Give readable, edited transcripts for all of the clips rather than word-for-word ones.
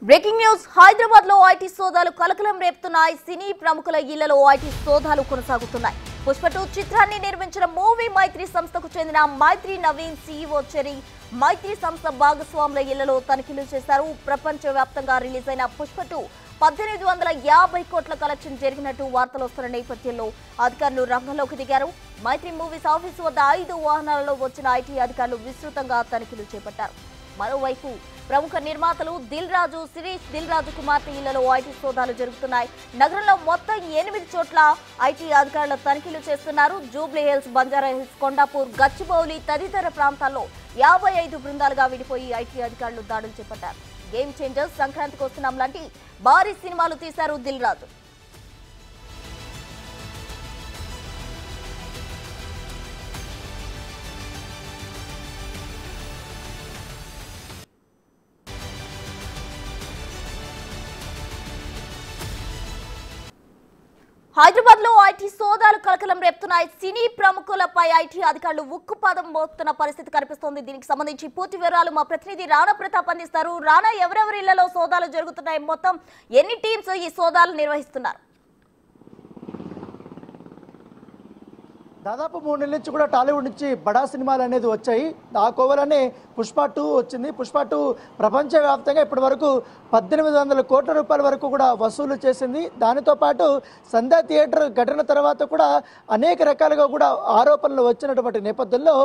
Breaking news Hyderabad లో IT సోదాలు కలకలం రేపుతున్నాయి. సినీ ప్రముఖుల ఇళ్లలో ఐటీ సోదాలు కొనసాగుతున్నాయి. పుష్ప2 చిత్రాన్ని నిర్మించిన మూవీ మైత్రి సంస్థకు చెందిన మైత్రి నవీన్ సీఈఓ చెరి మైత్రి సంస్థ భాగస్వాముల ఇళ్లలో తనిఖీలు చేశారు. ప్రపంచవ్యాప్తంగా రిలీజ్ అయిన పుష్ప2 1850 కోట్ల కలెక్షన్ జరిగినట్టు వార్తలు వస్తున్న నేపథ్యంలో అధికారులు రంగంలోకి దిగారు. మైత్రి మూవీస్ ఆఫీసు వద్ద 5 వాహనాలలో వచ్చిన ఐటీ అధికారులు విస్తృతంగా తనిఖీలు చేపట్టారు. మరోవైపు ప్రముఖ నిర్మాతలు దిల్ రాజు, శిరీష్ దిల్ రాజు కుమార్తె ఇళ్లలో ఐటీ సోదాలు జరుగుతున్నాయి. నగరంలో మొత్తం 8 చోట్ల ఐటీ అధికారులు తనిఖీలు చేస్తున్నారు. Jubilee hills, Banjara hills, Kondapur, Gachibowli తదితర ప్రాంతాల్లో 55 బృందాలుగా విడిపోయి ఐటీ అధికారులు దాడులు చేపట్టారు. గేమ్ చేంజర్స్, సంక్రాంతికి వస్తున్నాం లాంటి భారీ సినిమాలు తీశారు దిల్ రాజు. హైదరాబాద్ లో ఐటీ సోదాలు కలకలం రేపుతున్నాయి. సినీ ప్రముఖులపై ఐటీ అధికారులు ఉక్కుపాదం మోపుతున్న పరిస్థితి కనిపిస్తోంది. దీనికి సంబంధించి పూర్తి వివరాలు మా ప్రతినిధి రాణా ప్రతాప్ అందిస్తారు. రాణా, ఎవరెవరి ఇళ్లలో సోదాలు జరుగుతున్నాయి? మొత్తం ఎన్ని టీమ్స్ ఈ సోదాలు నిర్వహిస్తున్నారు? దాదాపు 3 నెలల నుంచి కూడా టాలీవుడ్ నుంచి బడా సినిమాలు అనేది వచ్చాయి. ఆ కోవలోనే పుష్ప2 వచ్చింది. పుష్ప2 ప్రపంచవ్యాప్తంగా ఇప్పటి వరకు 1800 కోట్ల రూపాయల వరకు కూడా వసూలు చేసింది. దానితో పాటు సంధ్యా థియేటర్ ఘటన తర్వాత కూడా అనేక రకాలుగా కూడా ఆరోపణలు వచ్చినటువంటి నేపథ్యంలో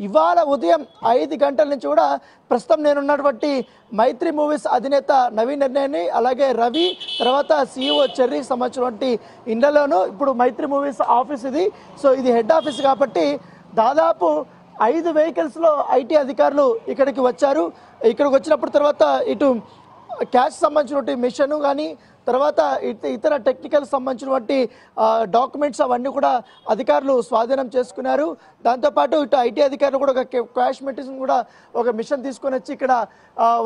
ఇవాళ ఉదయం 5 గంటల నుంచి కూడా ప్రస్తుతం నేనున్నటువంటి మైత్రి మూవీస్ అధినేత నవీన్ నిర్ణయాన్ని, అలాగే రవి, తర్వాత సీఈఓ చెర్రీకి సంబంధించినటువంటి ఇండ్లలోనూ ఇప్పుడు మైత్రి మూవీస్ ఆఫీస్ ఇది. సో ఇది హెడ్ ఆఫీస్ కాబట్టి దాదాపు 5 వెహికల్స్లో ఐటీ అధికారులు ఇక్కడికి వచ్చారు. ఇక్కడికి వచ్చినప్పుడు తర్వాత ఇటు క్యాష్ సంబంధించినటువంటి మిషన్ కానీ, తర్వాత ఇతర టెక్నికల్ సంబంధించినటువంటి డాక్యుమెంట్స్ అవన్నీ కూడా అధికారులు స్వాధీనం చేసుకున్నారు. దాంతోపాటు ఇటు ఐటీ అధికారులు కూడా ఒక క్యాష్ మెటీరియల్ కూడా ఒక మిషన్ తీసుకొని వచ్చి ఇక్కడ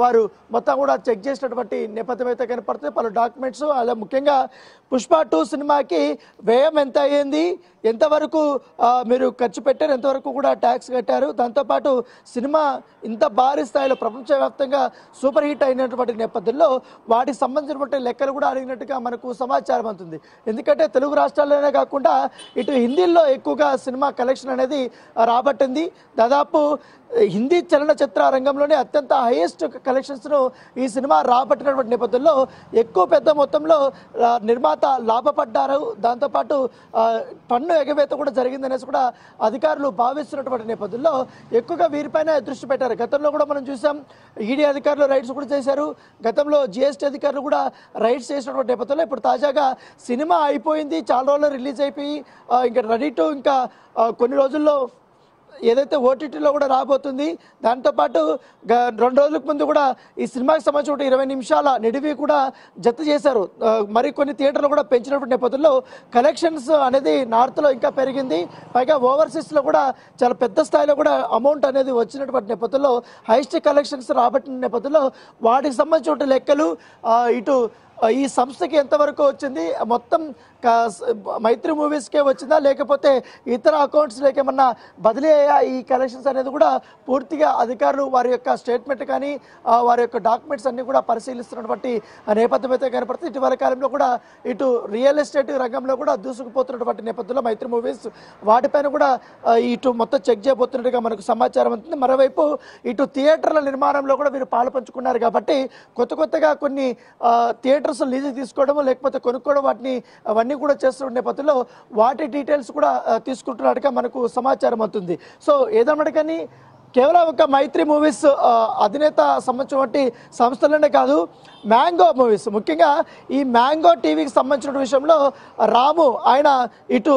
వారు మొత్తం కూడా చెక్ చేసినటువంటి నేపథ్యం అయితే కనపడుతుంది. పలు డాక్యుమెంట్స్, అలా ముఖ్యంగా పుష్ప2 సినిమాకి వ్యయం ఎంత అయ్యింది, ఎంతవరకు మీరు ఖర్చు పెట్టారు, ఎంతవరకు కూడా ట్యాక్స్ కట్టారు, దాంతోపాటు సినిమా ఇంత భారీ స్థాయిలో ప్రపంచవ్యాప్తంగా సూపర్ హిట్ అయినటువంటి నేపథ్యంలో వాటికి సంబంధించినటువంటి లెక్కలు కూడా అడిగినట్టుగా మనకు సమాచారం అందుతుంది. ఎందుకంటే తెలుగు రాష్ట్రాల్లోనే కాకుండా ఇటు హిందీలో ఎక్కువగా సినిమా కలెక్షన్ అనేది రాబట్టింది. దాదాపు హిందీ చలనచిత్ర రంగంలోనే అత్యంత హైయెస్ట్ కలెక్షన్స్ను ఈ సినిమా రాబట్టినటువంటి నేపథ్యంలో ఎక్కువ పెద్ద మొత్తంలో నిర్మాత లాభపడ్డారు. దాంతోపాటు పన్ను ఎగవేత కూడా జరిగిందనేసి కూడా అధికారులు భావిస్తున్నటువంటి నేపథ్యంలో ఎక్కువగా వీరిపైన దృష్టి పెట్టారు. గతంలో కూడా మనం చూసాం, ఈడీ అధికారులు రైడ్స్ కూడా చేశారు. గతంలో జిఎస్టీ అధికారులు కూడా రైడ్స్ చేసినటువంటి నేపథ్యంలో ఇప్పుడు తాజాగా సినిమా అయిపోయింది, చాలా రోజులు రిలీజ్ అయిపోయి ఇంకా రెడీ టు ఇంకా కొన్ని రోజుల్లో ఏదైతే ఓటీటీలో కూడా రాబోతుంది. దాంతోపాటు 2 రోజులకు ముందు కూడా ఈ సినిమాకి సంబంధించిన 20 నిమిషాల నిడివి కూడా జత చేశారు. మరికొన్ని థియేటర్లు కూడా పెంచినటువంటి నేపథ్యంలో కలెక్షన్స్ అనేది నార్త్లో ఇంకా పెరిగింది. పైగా ఓవర్సీస్లో కూడా చాలా పెద్ద స్థాయిలో కూడా అమౌంట్ అనేది వచ్చినటువంటి నేపథ్యంలో హైయెస్ట్ కలెక్షన్స్ రాబట్టిన నేపథ్యంలో వాటికి సంబంధించిన లెక్కలు ఇటు ఈ సంస్థకి ఎంతవరకు వచ్చింది, మొత్తం మైత్రి మూవీస్కే వచ్చిందా లేకపోతే ఇతర అకౌంట్స్లోకి ఏమన్నా బదిలీ అయ్యా ఈ కలెక్షన్స్ అనేది కూడా పూర్తిగా అధికారులు వారి యొక్క స్టేట్మెంట్ కానీ వారి యొక్క డాక్యుమెంట్స్ అన్ని కూడా పరిశీలిస్తున్నటువంటి నేపథ్యం అయితే కనపడుతుంది. ఇటీవల కాలంలో కూడా ఇటు రియల్ ఎస్టేట్ రంగంలో కూడా దూసుకుపోతున్నటువంటి నేపథ్యంలో మైత్రి మూవీస్ వాటిపైన కూడా ఇటు మొత్తం చెక్ చేయబోతున్నట్టుగా మనకు సమాచారం ఉంటుంది. మరోవైపు ఇటు థియేటర్ల నిర్మాణంలో కూడా వీరు పాలు పంచుకున్నారు కాబట్టి కొత్తగా కొన్ని థియేటర్స్ లీజుకి తీసుకోవడము లేకపోతే కొనుక్కోవడం వాటిని అవన్నీ కూడా చేస్తున్న నేపథ్యంలో వాటి డీటెయిల్స్ కూడా తీసుకుంటున్నట్టుగా మనకు సమాచారం అవుతుంది. సో ఏదన్నమాట కానీ కేవలం ఒక మైత్రి మూవీస్ అధినేత సంబంధించినటువంటి సంస్థలనే కాదు, మ్యాంగో మూవీస్, ముఖ్యంగా ఈ మ్యాంగో టీవీకి సంబంధించిన విషయంలో రాము ఆయన ఇటు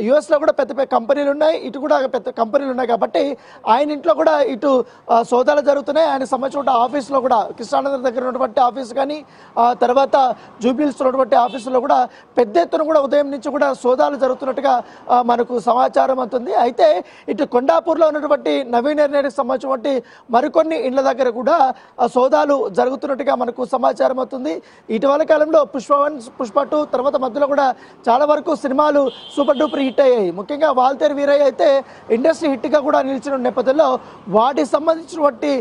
యుఎస్లో కూడా పెద్ద పెద్ద కంపెనీలు ఉన్నాయి, ఇటు కూడా పెద్ద కంపెనీలు ఉన్నాయి కాబట్టి ఆయన ఇంట్లో కూడా ఇటు సోదాలు జరుగుతున్నాయి. ఆయనకు సంబంధించిన ఆఫీస్లో కూడా కృష్ణానగర్ దగ్గర ఉన్నటువంటి ఆఫీస్ కానీ తర్వాత జూబ్లీహిల్స్ ఉన్నటువంటి ఆఫీసులో కూడా పెద్ద ఎత్తున కూడా ఉదయం నుంచి కూడా సోదాలు జరుగుతున్నట్టుగా మనకు సమాచారం అవుతుంది. అయితే ఇటు కొండాపూర్లో ఉన్నటువంటి నవీన్ నిర్ణయం దగ్గరికి సంబంధించినటువంటి మరికొన్ని ఇండ్ల దగ్గర కూడా సోదాలు జరుగుతున్నట్టుగా మనకు సమాచారం అవుతుంది. ఇటీవల కాలంలో పుష్ప1, పుష్ప2 తర్వాత మధ్యలో కూడా చాలా వరకు సినిమాలు సూపర్ డూపర్ హిట్ అయ్యాయి. ముఖ్యంగా వాల్తేరు వీరయ్య అయితే ఇండస్ట్రీ హిట్గా కూడా నిలిచిన నేపథ్యంలో వాటికి సంబంధించినటువంటి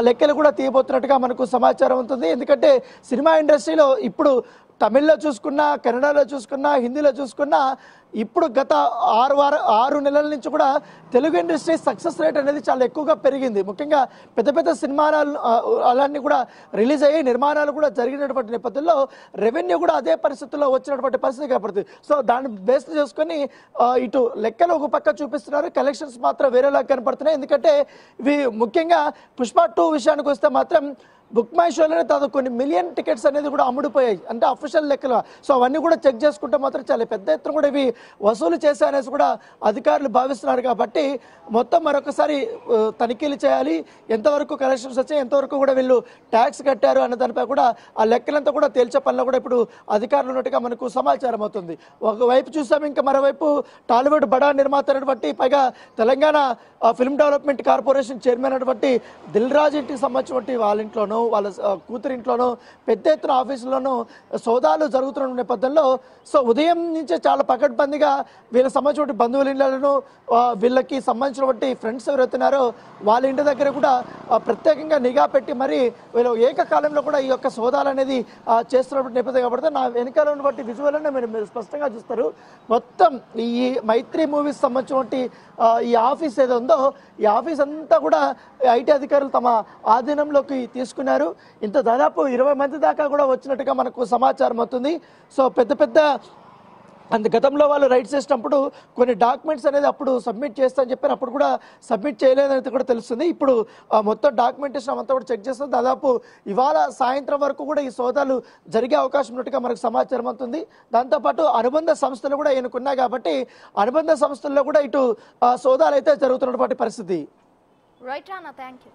లెక్కలు కూడా తీయబోతున్నట్టుగా మనకు సమాచారం ఉంటుంది. ఎందుకంటే సినిమా ఇండస్ట్రీలో ఇప్పుడు తమిళ్లో చూసుకున్నా, కన్నడలో చూసుకున్నా, హిందీలో చూసుకున్నా ఇప్పుడు గత 6 నెలల నుంచి కూడా తెలుగు ఇండస్ట్రీ సక్సెస్ రేట్ అనేది చాలా ఎక్కువగా పెరిగింది. ముఖ్యంగా పెద్ద పెద్ద సినిమాలు అలాంటి కూడా రిలీజ్ అయ్యి నిర్మాణాలు కూడా జరిగినటువంటి నేపథ్యంలో రెవెన్యూ కూడా అదే పరిస్థితుల్లో వచ్చినటువంటి పరిస్థితి కనపడుతుంది. సో దాన్ని బేస్ చేసుకొని ఇటు లెక్కలు ఒక పక్క చూపిస్తున్నారు, కలెక్షన్స్ మాత్రం వేరేలా కనపడుతున్నాయి. ఎందుకంటే ఇవి ముఖ్యంగా పుష్ప2 విషయానికి వస్తే మాత్రం బుక్ మై షోలోనే దాదాపు కొన్ని మిలియన్ టికెట్స్ అనేది కూడా అమ్ముడిపోయాయి, అంటే అఫీషియల్ లెక్కలు. సో అవన్నీ కూడా చెక్ చేసుకుంటే మాత్రం చాలా పెద్ద ఎత్తున కూడా ఇవి వసూలు చేశారనేసి కూడా అధికారులు భావిస్తున్నారు. కాబట్టి మొత్తం మరొకసారి తనిఖీలు చేయాలి, ఎంతవరకు కలెక్షన్స్ వచ్చాయి, ఎంతవరకు కూడా వీళ్ళు ట్యాక్స్ కట్టారు అన్న దానిపై కూడా ఆ లెక్కలంతా కూడా తేల్చే పనిలో కూడా ఇప్పుడు అధికారులు ఉన్నట్టుగా మనకు సమాచారం అవుతుంది. ఒకవైపు చూసాం, ఇంకా మరోవైపు టాలీవుడ్ బడా నిర్మాత అయినటువంటి, పైగా Telangana film development corporation chairman అయినటువంటి దిల్ రాజు ఇంటికి సంబంధించినటువంటి వాళ్ళ ఇంట్లోనూ వాళ్ళ కూతురింట్లోనూ పెద్ద ఎత్తున ఆఫీసుల్లోనూ సోదాలు జరుగుతున్న నేపథ్యంలో సో ఉదయం నుంచే చాలా పకడ్బందీగా వీళ్ళకి సంబంధించిన బంధువుల ఇళ్లను, వీళ్ళకి సంబంధించినటువంటి ఫ్రెండ్స్ ఎవరైతున్నారో వాళ్ళ ఇంటి దగ్గర కూడా ప్రత్యేకంగా నిఘా పెట్టి మరి వీళ్ళు ఏకకాలంలో కూడా ఈ యొక్క సోదాలు అనేది చేస్తున్నటువంటి నేపథ్యం కాబట్టి నా వెనకాల ఉన్నటువంటి విజువల్ అనే మీరు స్పష్టంగా చూస్తారు. మొత్తం ఈ మైత్రి మూవీస్ సంబంధించినటువంటి ఈ ఆఫీస్ ఏదో ఉందో ఈ ఆఫీస్ అంతా కూడా ఐటీ అధికారులు తమ ఆధీనంలోకి తీసుకున్నారు. ఇంత దాదాపు 20 మంది దాకా కూడా వచ్చినట్టుగా మనకు సమాచారం అవుతుంది. సో పెద్ద పెద్ద గతంలో వాళ్ళు రైట్స్ చేసినప్పుడు కొన్ని డాక్యుమెంట్స్ అనేది అప్పుడు సబ్మిట్ చేస్తా అని చెప్పారు, అప్పుడు కూడా సబ్మిట్ చేయలేదని కూడా తెలుస్తుంది. ఇప్పుడు మొత్తం డాక్యుమెంటేషన్ అంతా కూడా చెక్ చేస్తుంది. దాదాపు ఇవాళ సాయంత్రం వరకు కూడా ఈ సోదాలు జరిగే అవకాశం ఉన్నట్టుగా మనకు సమాచారం అవుతుంది. దాంతోపాటు అనుబంధ సంస్థలు కూడా ఎన్నుకున్నాయి కాబట్టి అనుబంధ సంస్థల్లో కూడా ఇటు సోదాలు అయితే జరుగుతున్నటువంటి పరిస్థితి. Right Rana, thank you.